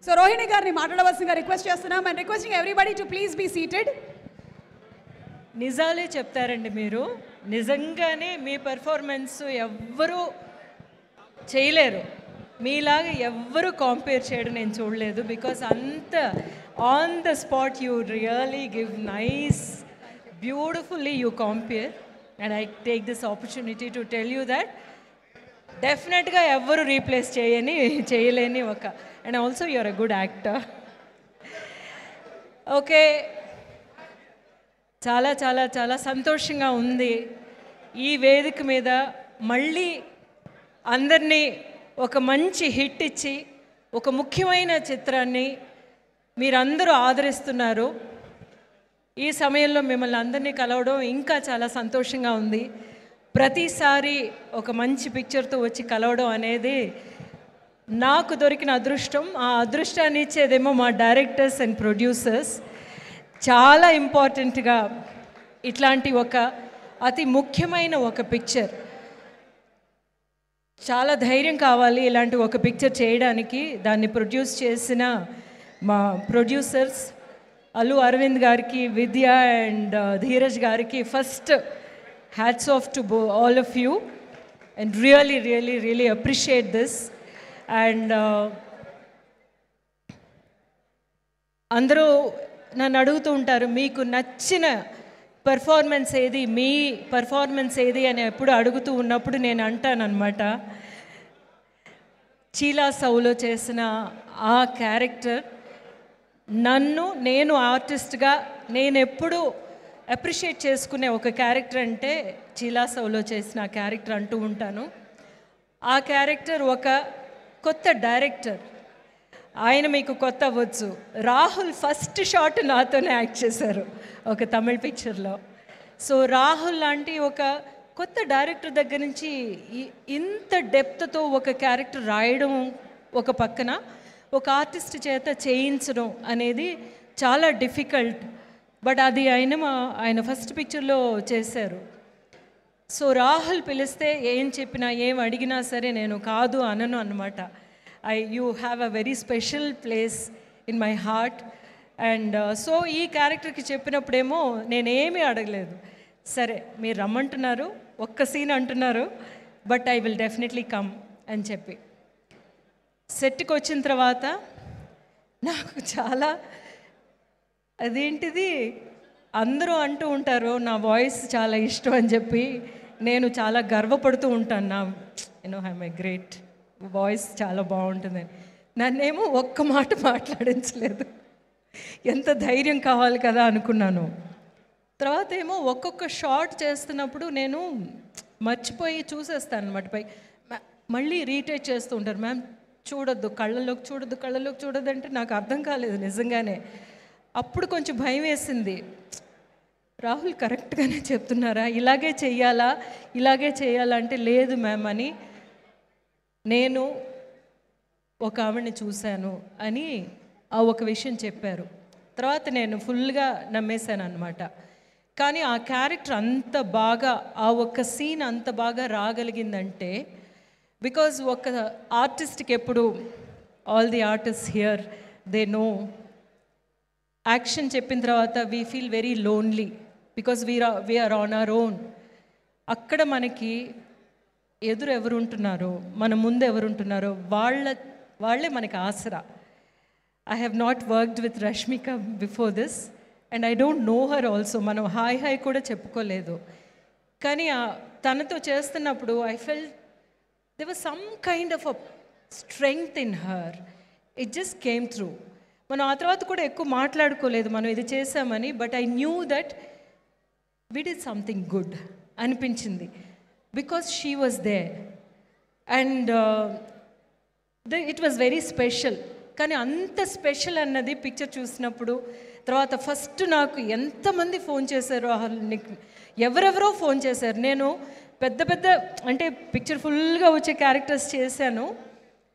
So Rohini గారిని మాట్లాడవలసిందిగా request చేస్తున్నాం. And requesting everybody to please be seated. నిజాలే చెప్తారండి మీరు. నిజంగానే మీ పెర్ఫార్మెన్స్ ఎవ్వరూ చేయలేరు, మీలాగా ఎవ్వరూ కంపేర్ చేయడం నేను చూడలేదు. బికాస్ అంత on the spot you really give nice beautifully you compare. And I take this opportunity to tell you that డెఫినెట్గా ఎవ్వరు రీప్లేస్ చేయలేని ఒక, and also you are a good actor. Okay, చాలా చాలా చాలా సంతోషంగా ఉంది ఈ వేదిక మీద మళ్ళీ అందరినీ ఒక మంచి హిట్ ఇచ్చి ఒక ముఖ్యమైన చిత్రాన్ని మీరందరూ ఆదరిస్తున్నారు. ఈ సమయంలో మిమ్మల్ని అందరినీ కలవడం ఇంకా చాలా సంతోషంగా ఉంది. ప్రతిసారి ఒక మంచి పిక్చర్తో వచ్చి కలవడం అనేది నాకు దొరికిన అదృష్టం. ఆ అదృష్టాన్ని ఇచ్చేదేమో మా డైరెక్టర్స్ అండ్ ప్రొడ్యూసర్స్. చాలా ఇంపార్టెంట్గా ఇట్లాంటి ఒక అతి ముఖ్యమైన ఒక పిక్చర్, చాలా ధైర్యం కావాలి ఇలాంటి ఒక పిక్చర్ చేయడానికి. దాన్ని ప్రొడ్యూస్ చేసిన మా ప్రొడ్యూసర్స్ అల్లు అరవింద్ గారికి, విద్య అండ్ ధీరజ్ గారికి first hats off to all of you and really really really appreciate this. And అందరూ నన్ను అడుగుతూ ఉంటారు మీకు నచ్చిన పర్ఫార్మెన్స్ ఏది, మీ పర్ఫార్మెన్స్ ఏది అని ఎప్పుడు అడుగుతూ ఉన్నప్పుడు నేను అంటానన్నమాట, చీలా సౌలో చేసిన ఆ క్యారెక్టర్ నేను ఆర్టిస్ట్గా నేను ఎప్పుడు అప్రిషియేట్ చేసుకునే ఒక క్యారెక్టర్ అంటే చీలా సౌలో చేసిన ఆ క్యారెక్టర్ అంటూ ఉంటాను. ఆ క్యారెక్టర్ ఒక కొత్త డైరెక్టర్, ఆయన మీకు కొత్త అవ్వచ్చు. రాహుల్ ఫస్ట్ షాట్ నాతోనే యాక్ట్ చేశారు ఒక తమిళ పిక్చర్లో. సో రాహుల్ లాంటి ఒక కొత్త డైరెక్టర్ దగ్గర నుంచి ఇంత డెప్త్తో ఒక క్యారెక్టర్ రాయడం ఒక పక్కన, ఒక ఆర్టిస్ట్ చేత చేయించడం అనేది చాలా డిఫికల్ట్. బట్ అది ఆయన ఫస్ట్ పిక్చర్లో చేశారు. సో రాహుల్ పిలిస్తే ఏం చెప్పినా ఏం అడిగినా సరే నేను కాదు అనను అన్నమాట. You have a very special place in my heart. And so ఈ క్యారెక్టర్కి చెప్పినప్పుడేమో నేనేమీ అడగలేదు, సరే మీరు రమ్మంటున్నారు, ఒక్క సీన్ అంటున్నారు, but I will definitely come అని చెప్పి సెట్కి వచ్చిన తర్వాత నాకు చాలా అదేంటిది అందరూ అంటూ ఉంటారు నా వాయిస్ చాలా ఇష్టం అని చెప్పి, నేను చాలా గర్వపడుతూ ఉంటాను. ఐఎమ్ ఏ గ్రేట్ వాయిస్, చాలా బాగుంటుంది. నన్నేమో ఒక్క మాట మాట్లాడించలేదు. ఎంత ధైర్యం కావాలి కదా అనుకున్నాను. తర్వాత ఏమో ఒక్కొక్క షాట్ చేస్తున్నప్పుడు నేను మర్చిపోయి చూసేస్తాను అనమాట. పై మళ్ళీ రీటేక్ చేస్తూ ఉంటారు, మ్యామ్ చూడొద్దు, కళ్ళల్లోకి చూడొద్దు అంటే నాకు అర్థం కాలేదు నిజంగానే. అప్పుడు కొంచెం భయం వేసింది, రాహుల్ కరెక్ట్గానే చెప్తున్నారా, ఇలాగే చేయాలంటే లేదు మ్యామ్ అని. నేను ఒక ఆవిడని చూశాను అని ఆ ఒక విషయం చెప్పారు. తర్వాత నేను ఫుల్గా నమ్మేశాను అనమాట. కానీ ఆ క్యారెక్టర్ అంత బాగా, ఆ ఒక్క సీన్ అంత బాగా రాగలిగిందంటే బికాజ్ ఒక ఆర్టిస్ట్కి ఎప్పుడు all the artist here they no action చెప్పిన తర్వాత we feel very lonely because we are on our own. అక్కడ మనకి ఎదురు ఎవరుంటున్నారో, మన ముందు ఎవరుంటున్నారో వాళ్ళే మనకి ఆసరా. I have not worked with Rashmika before this and I don't know her also. మనం హాయ్ కూడా చెప్పుకోలేదు. కానీ తనతో చేస్తున్నప్పుడు I felt there was some kind of a strength in her. It just came through. మనం ఆ తర్వాత కూడా ఎక్కువ మాట్లాడుకోలేదు మనం ఇది చేసామని, but I knew that we did something good అనిపించింది because she was there and it was very special. కానీ అంత స్పెషల్ అన్నది పిక్చర్ చూసినప్పుడు తర్వాత ఫస్ట్ నాకు ఎంతమంది ఫోన్ చేశారో, ఎవరెవరో ఫోన్ చేశారు. నేను పెద్ద అంటే పిక్చర్ ఫుల్గా వచ్చే క్యారెక్టర్స్ చేశాను.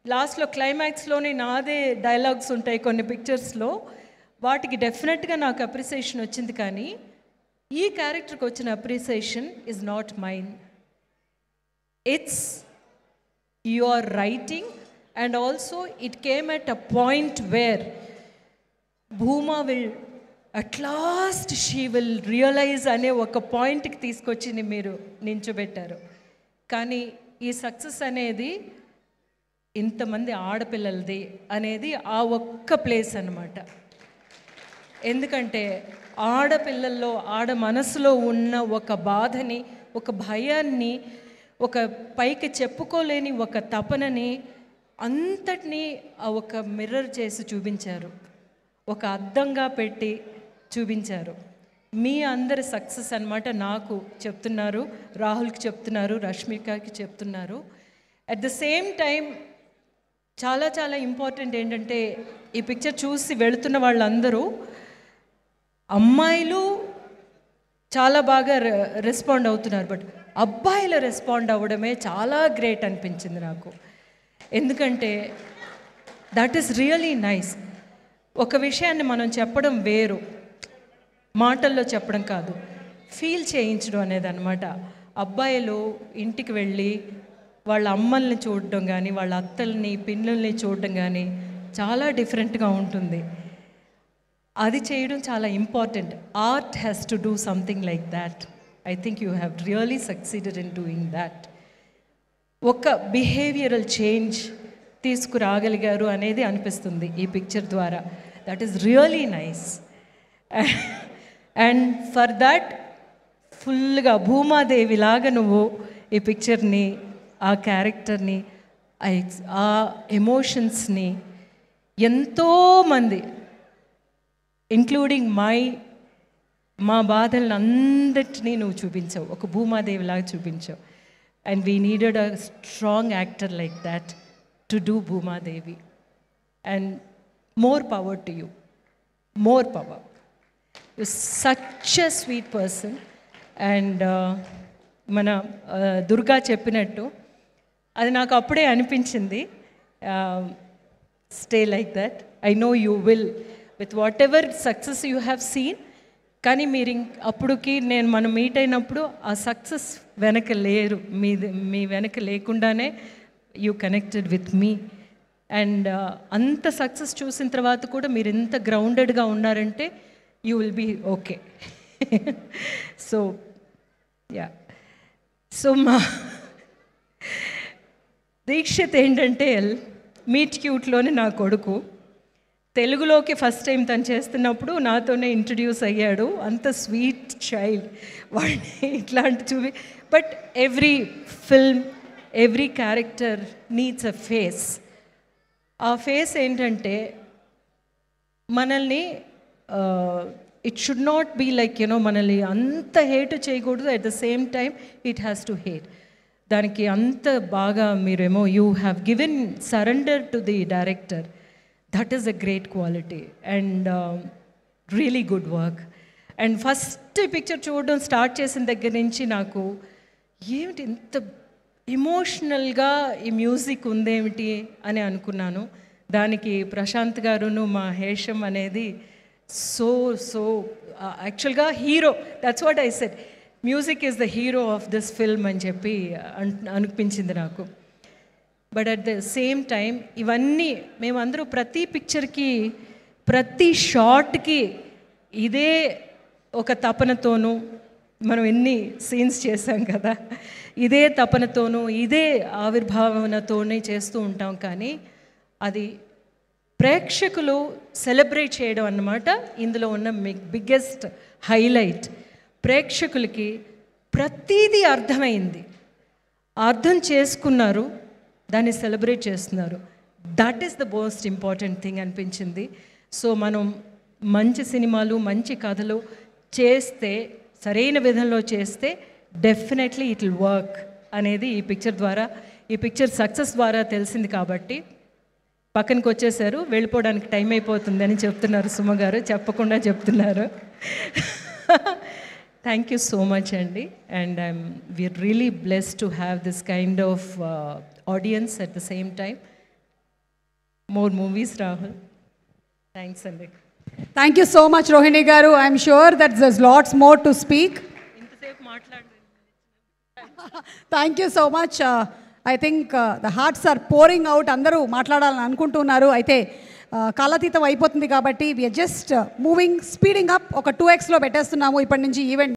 లాస్ట్లో క్లైమాక్స్లోనే నాదే డైలాగ్స్ ఉంటాయి కొన్ని పిక్చర్స్లో, వాటికి డెఫినెట్గా నాకు అప్రిసియేషన్ వచ్చింది. కానీ ఈ క్యారెక్టర్కి వచ్చిన appreciation is not mine, it's your writing and also it came at a point where Bhuma will at last she will realise అనే ఒక పాయింట్కి తీసుకొచ్చింది మీరు నించోబెట్టారు. కానీ ఈ సక్సెస్ అనేది ఇంతమంది ఆడపిల్లలది అనేది ఆ ఒక్క ప్లేస్ అన్నమాట. ఎందుకంటే ఆడపిల్లల్లో ఆడ మనసులో ఉన్న ఒక బాధని, ఒక భయాన్ని, ఒక పైకి చెప్పుకోలేని ఒక తపనని అంతటినీ ఒక మిర్రర్ చేసి చూపించారు, ఒక అద్దంగా పెట్టి చూపించారు. మీ అందరి సక్సెస్ అన్నమాట. నాకు చెప్తున్నారు, రాహుల్కి చెప్తున్నారు, రష్మికకి చెప్తున్నారు. అట్ ద సేమ్ టైం చాలా చాలా ఇంపార్టెంట్ ఏంటంటే ఈ పిక్చర్ చూసి వెళుతున్న వాళ్ళందరూ అమ్మాయిలు చాలా బాగా రెస్పాండ్ అవుతున్నారు, బట్ అబ్బాయిలు రెస్పాండ్ అవ్వడమే చాలా గ్రేట్ అనిపించింది నాకు. ఎందుకంటే దట్ ఈస్ రియలీ నైస్. ఒక విషయాన్ని మనం చెప్పడం వేరు, మాటల్లో చెప్పడం కాదు, ఫీల్ చేయించడం అనేది అనమాట. అబ్బాయిలు ఇంటికి వెళ్ళి వాళ్ళ అమ్మల్ని చూడడం కానీ, వాళ్ళ అత్తల్ని పిన్నుల్ని చూడడం కానీ చాలా డిఫరెంట్గా ఉంటుంది. అది చేయడం చాలా important. Art has to do something like that. I think you have really succeeded in doing that. ఒక బిహేవియరల్ చేంజ్ తీసుకురాగలిగారు అనేది అనిపిస్తుంది ఈ పిక్చర్ ద్వారా. That is really nice. And for that ఫుల్గా భూమాదేవిలాగా నువ్వు ఈ పిక్చర్ని, ఆ క్యారెక్టర్ని, ఆ ఎమోషన్స్ని ఎంతోమంది ఇంక్లూడింగ్ మా బాధలను అందరినీ నువ్వు చూపించావు, ఒక భూమాదేవిలాగా చూపించావు. And we needed a strong actor like that to do Bhumadevi. And more power to you, more power. You such a sweet person. And మన దుర్గా చెప్పినట్టు అది నాకు అప్పుడే అనిపించింది, stay like that. I know you will with whatever success you have seen. కానీ మీరు అప్పుడుకి మనం meet అయినప్పుడు ఆ సక్సెస్ వెనక లేరు, మీ వెనక లేకుండానే you connected with me. And అంత సక్సెస్ చూసిన తర్వాత కూడా మీరు ఎంత గ్రౌండెడ్గా ఉన్నారంటే you will be okay. So ya. So మా దీక్షిత్ ఏంటంటే మీట్ క్యూట్లోనే నా కొడుకు. తెలుగులోకి ఫస్ట్ టైం తను చేస్తున్నప్పుడు నాతోనే ఇంట్రడ్యూస్ అయ్యాడు. అంత స్వీట్ చైల్డ్ వాడిని ఇట్లాంటి but every film, every character needs a face. ఆ ఫేస్ ఏంటంటే మనల్ని it should not be like మనల్ని అంత హేట్ చేయకూడదు, at the same time it has to hate. దానికి అంత బాగా మీరేమో you have given surrender to the director. That is a great quality and really good work. And first picture చూడడం start చేసిన దగ్గర నుంచి నాకు ఏమిటి ఇంత ఎమోషనల్గా ఈ మ్యూజిక్ ఉందేమిటి అని అనుకున్నాను. దానికి ప్రశాంత్ గారును మా హేషం అనేది సో యాక్చువల్గా hero. That's what I said, music is the hero of this film అని చెప్పి అనిపించింది నాకు. But at the same time ఇవన్నీ మేమందరూ ప్రతి పిక్చర్కి, ప్రతి షాట్కి ఇదే ఒక తపనతోనూ, మనం ఎన్ని సీన్స్ చేసాం కదా, ఇదే తపనతోనూ ఇదే ఆవిర్భావనతోనే చేస్తూ ఉంటాం. కానీ అది ప్రేక్షకులు సెలబ్రేట్ చేయడం అన్నమాట ఇందులో ఉన్న బిగ్గెస్ట్ హైలైట్. ప్రేక్షకులకి ప్రతీదీ అర్థమైంది, అర్థం చేసుకున్నారు, దాన్ని సెలబ్రేట్ చేస్తున్నారు. That is the most important thing అనిపించింది. సో మనం మంచి సినిమాలు, మంచి కథలు చేస్తే, సరైన విధంలో చేస్తే డెఫినెట్లీ ఇట్ విల్ వర్క్ అనేది ఈ పిక్చర్ ద్వారా, ఈ పిక్చర్ సక్సెస్ ద్వారా తెలిసింది. కాబట్టి పక్కనకి వచ్చేసారు, వెళ్ళిపోవడానికి టైం అయిపోతుందని చెప్తున్నారు సుమ గారు, చెప్పకుండా చెప్తున్నారు. థ్యాంక్ యూ సో మచ్ అండి. And we are really blessed to have this kind of audience at the same time. More movies Rahul. Thanks అండి. Thank you so much, Rohini Garu. I'm sure that there's lots more to speak. ఇంతసేపు మాట్లాడండి. Thank you so much. I think the hearts are pouring out. అందరూ మాట్లాడాలని అనుకుంటున్నారు. అయితే కాలాతీతం అయిపోతుంది కాబట్టి we are just moving, speeding up. ఒక 2xలో పెట్టేస్తున్నాము ఇప్పటి నుంచి ఈవెంట్.